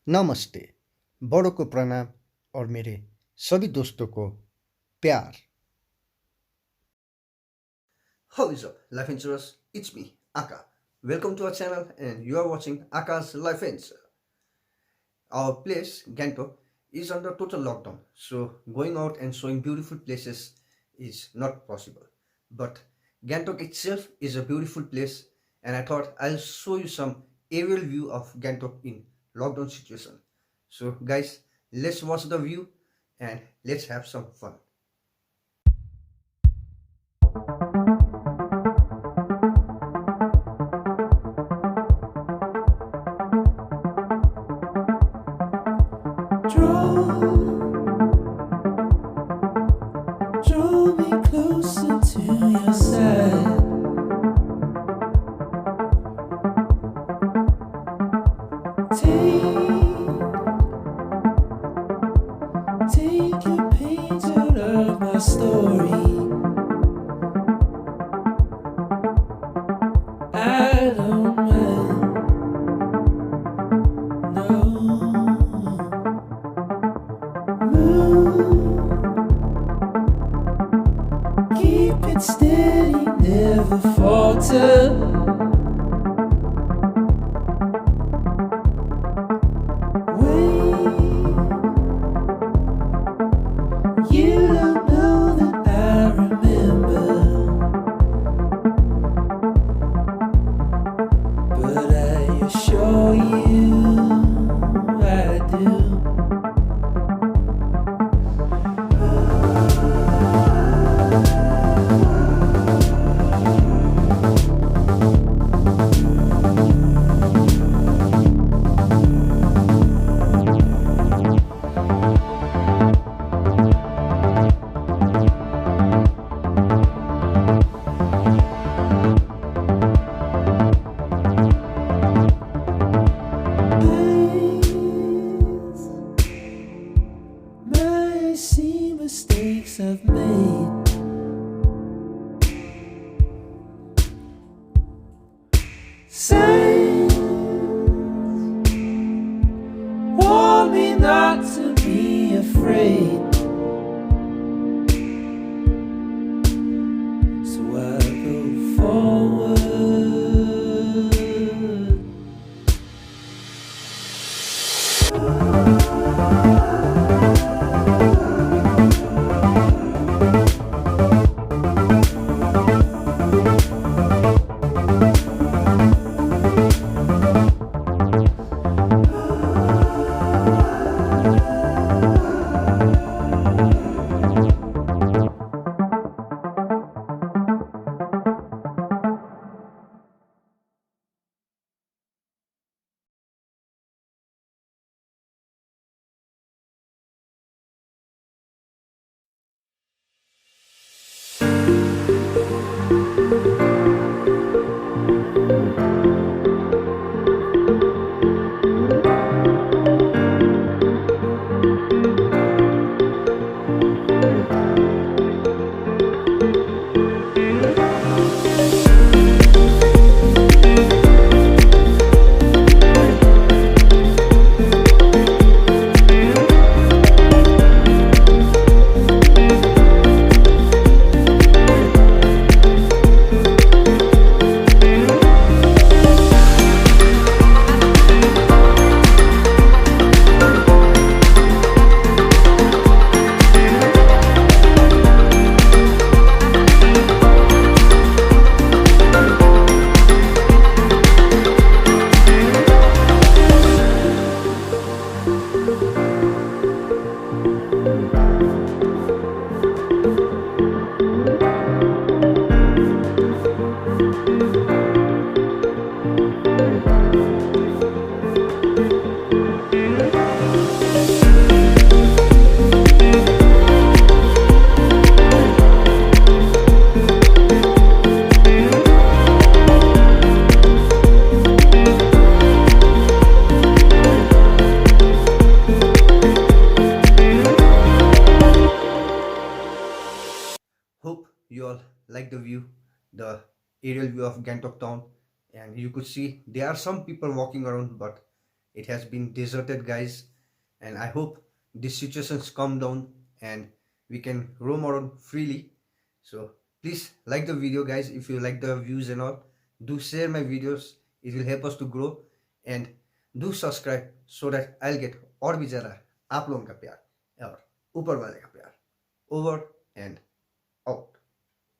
नमस्ते। बड़ों को प्रणाम और मेरे सभी दोस्तों को प्यार। How is up, lifenturers? It's me, Aaka. Welcome to our channel, and you are watching Aaka's Life Ins. Our place, Gangtok, is under total lockdown, so going out and showing beautiful places is not possible. But Gangtok itself is a beautiful place, and I thought I'll show you some aerial view of Gangtok in lockdown situation. So, guys, let's watch the view and let's have some fun. Draw me closer to your side. Take your pains out of my story. I don't mind, no. Move, keep it steady, never falter. You don't know that I remember, but I assure you I do. I see mistakes I've made. Signs warn me not to be afraid. So I go forward. Hope you all like the view, the aerial view of Gangtok town, and you could see there are some people walking around, but It has been deserted, guys, and I hope these situations calm down and we can roam around freely. So please like the video, guys. If you like the views and all, do share my videos. It will help us to grow. And do subscribe so that I'll get और भी ज़्यादा आप लोगों का प्यार और ऊपर वाले का प्यार. Over and